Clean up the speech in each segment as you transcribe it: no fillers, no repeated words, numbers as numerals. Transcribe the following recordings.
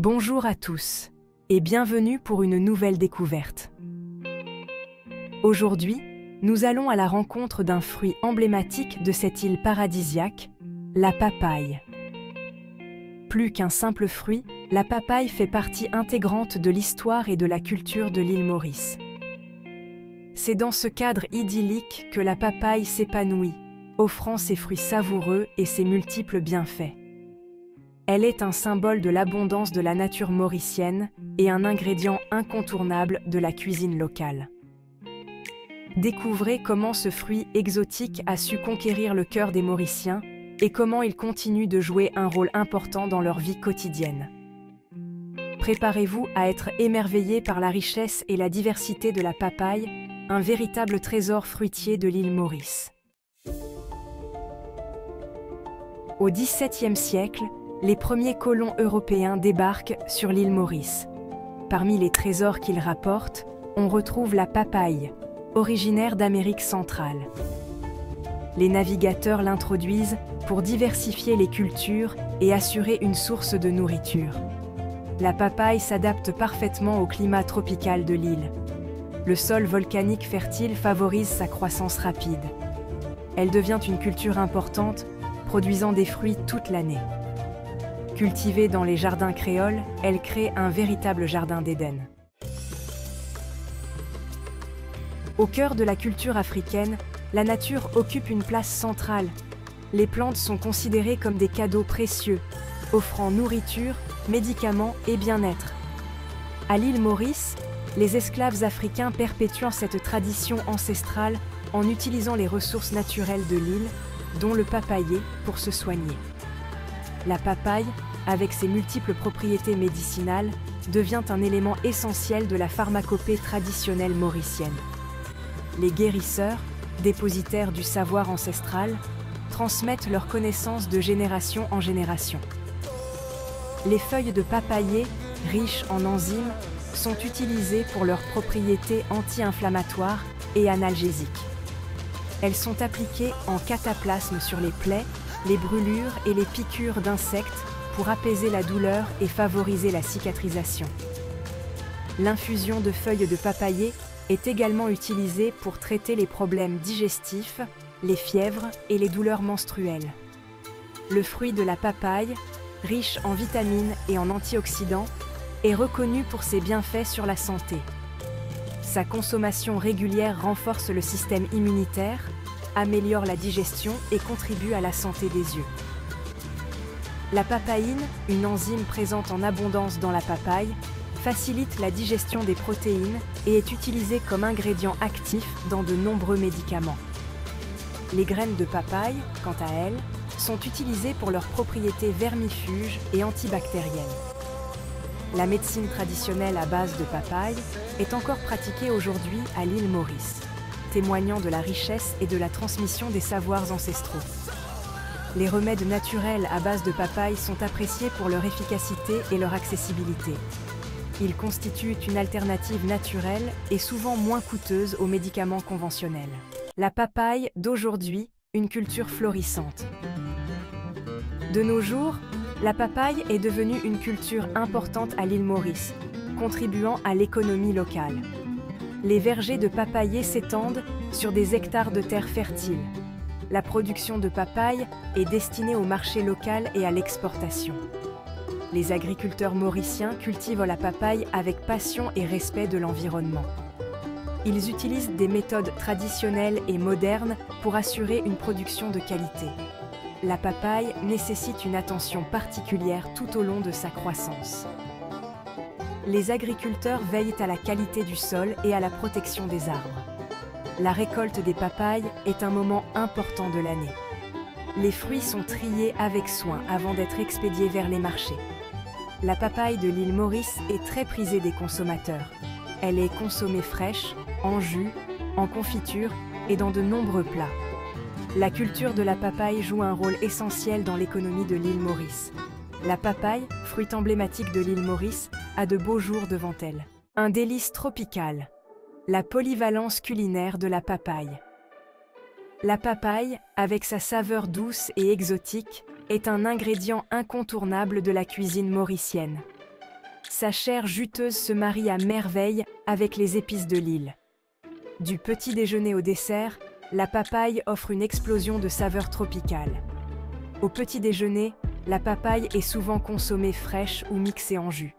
Bonjour à tous et bienvenue pour une nouvelle découverte. Aujourd'hui, nous allons à la rencontre d'un fruit emblématique de cette île paradisiaque, la papaye. Plus qu'un simple fruit, la papaye fait partie intégrante de l'histoire et de la culture de l'île Maurice. C'est dans ce cadre idyllique que la papaye s'épanouit, offrant ses fruits savoureux et ses multiples bienfaits. Elle est un symbole de l'abondance de la nature mauricienne et un ingrédient incontournable de la cuisine locale. Découvrez comment ce fruit exotique a su conquérir le cœur des Mauriciens et comment il continue de jouer un rôle important dans leur vie quotidienne. Préparez-vous à être émerveillés par la richesse et la diversité de la papaye, un véritable trésor fruitier de l'île Maurice. Au XVIIe siècle, les premiers colons européens débarquent sur l'île Maurice. Parmi les trésors qu'ils rapportent, on retrouve la papaye, originaire d'Amérique centrale. Les navigateurs l'introduisent pour diversifier les cultures et assurer une source de nourriture. La papaye s'adapte parfaitement au climat tropical de l'île. Le sol volcanique fertile favorise sa croissance rapide. Elle devient une culture importante, produisant des fruits toute l'année. Cultivée dans les jardins créoles, elle crée un véritable jardin d'Éden. Au cœur de la culture africaine, la nature occupe une place centrale. Les plantes sont considérées comme des cadeaux précieux, offrant nourriture, médicaments et bien-être. À l'île Maurice, les esclaves africains perpétuent cette tradition ancestrale en utilisant les ressources naturelles de l'île, dont le papayer, pour se soigner. La papaye, avec ses multiples propriétés médicinales, devient un élément essentiel de la pharmacopée traditionnelle mauricienne. Les guérisseurs, dépositaires du savoir ancestral, transmettent leurs connaissances de génération en génération. Les feuilles de papayer, riches en enzymes, sont utilisées pour leurs propriétés anti-inflammatoires et analgésiques. Elles sont appliquées en cataplasme sur les plaies, les brûlures et les piqûres d'insectes pour apaiser la douleur et favoriser la cicatrisation. L'infusion de feuilles de papayer est également utilisée pour traiter les problèmes digestifs, les fièvres et les douleurs menstruelles. Le fruit de la papaye, riche en vitamines et en antioxydants, est reconnu pour ses bienfaits sur la santé. Sa consommation régulière renforce le système immunitaire, améliore la digestion et contribue à la santé des yeux. La papaïne, une enzyme présente en abondance dans la papaye, facilite la digestion des protéines et est utilisée comme ingrédient actif dans de nombreux médicaments. Les graines de papaye, quant à elles, sont utilisées pour leurs propriétés vermifuges et antibactériennes. La médecine traditionnelle à base de papaye est encore pratiquée aujourd'hui à l'île Maurice, témoignant de la richesse et de la transmission des savoirs ancestraux. Les remèdes naturels à base de papaye sont appréciés pour leur efficacité et leur accessibilité. Ils constituent une alternative naturelle et souvent moins coûteuse aux médicaments conventionnels. La papaye d'aujourd'hui, une culture florissante. De nos jours, la papaye est devenue une culture importante à l'île Maurice, contribuant à l'économie locale. Les vergers de papayers s'étendent sur des hectares de terre fertile. La production de papaye est destinée au marché local et à l'exportation. Les agriculteurs mauriciens cultivent la papaye avec passion et respect de l'environnement. Ils utilisent des méthodes traditionnelles et modernes pour assurer une production de qualité. La papaye nécessite une attention particulière tout au long de sa croissance. Les agriculteurs veillent à la qualité du sol et à la protection des arbres. La récolte des papayes est un moment important de l'année. Les fruits sont triés avec soin avant d'être expédiés vers les marchés. La papaye de l'île Maurice est très prisée des consommateurs. Elle est consommée fraîche, en jus, en confiture et dans de nombreux plats. La culture de la papaye joue un rôle essentiel dans l'économie de l'île Maurice. La papaye, fruit emblématique de l'île Maurice, a de beaux jours devant elle. Un délice tropical. La polyvalence culinaire de la papaye. La papaye, avec sa saveur douce et exotique, est un ingrédient incontournable de la cuisine mauricienne. Sa chair juteuse se marie à merveille avec les épices de l'île. Du petit déjeuner au dessert, la papaye offre une explosion de saveurs tropicales. Au petit déjeuner, la papaye est souvent consommée fraîche ou mixée en jus.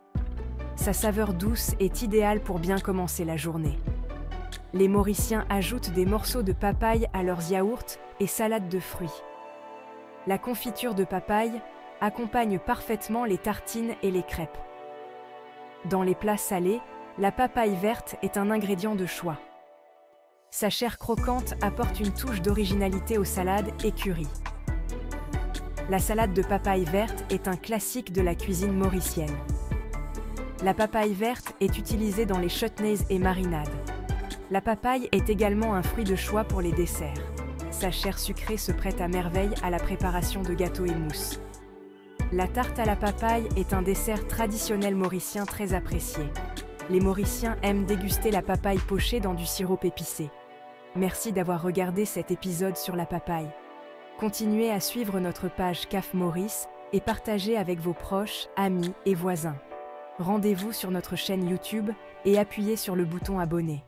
Sa saveur douce est idéale pour bien commencer la journée. Les Mauriciens ajoutent des morceaux de papaye à leurs yaourts et salades de fruits. La confiture de papaye accompagne parfaitement les tartines et les crêpes. Dans les plats salés, la papaye verte est un ingrédient de choix. Sa chair croquante apporte une touche d'originalité aux salades et currys. La salade de papaye verte est un classique de la cuisine mauricienne. La papaye verte est utilisée dans les chutneys et marinades. La papaye est également un fruit de choix pour les desserts. Sa chair sucrée se prête à merveille à la préparation de gâteaux et mousses. La tarte à la papaye est un dessert traditionnel mauricien très apprécié. Les Mauriciens aiment déguster la papaye pochée dans du sirop épicé. Merci d'avoir regardé cet épisode sur la papaye. Continuez à suivre notre page CAF Maurice et partagez avec vos proches, amis et voisins. Rendez-vous sur notre chaîne YouTube et appuyez sur le bouton abonner.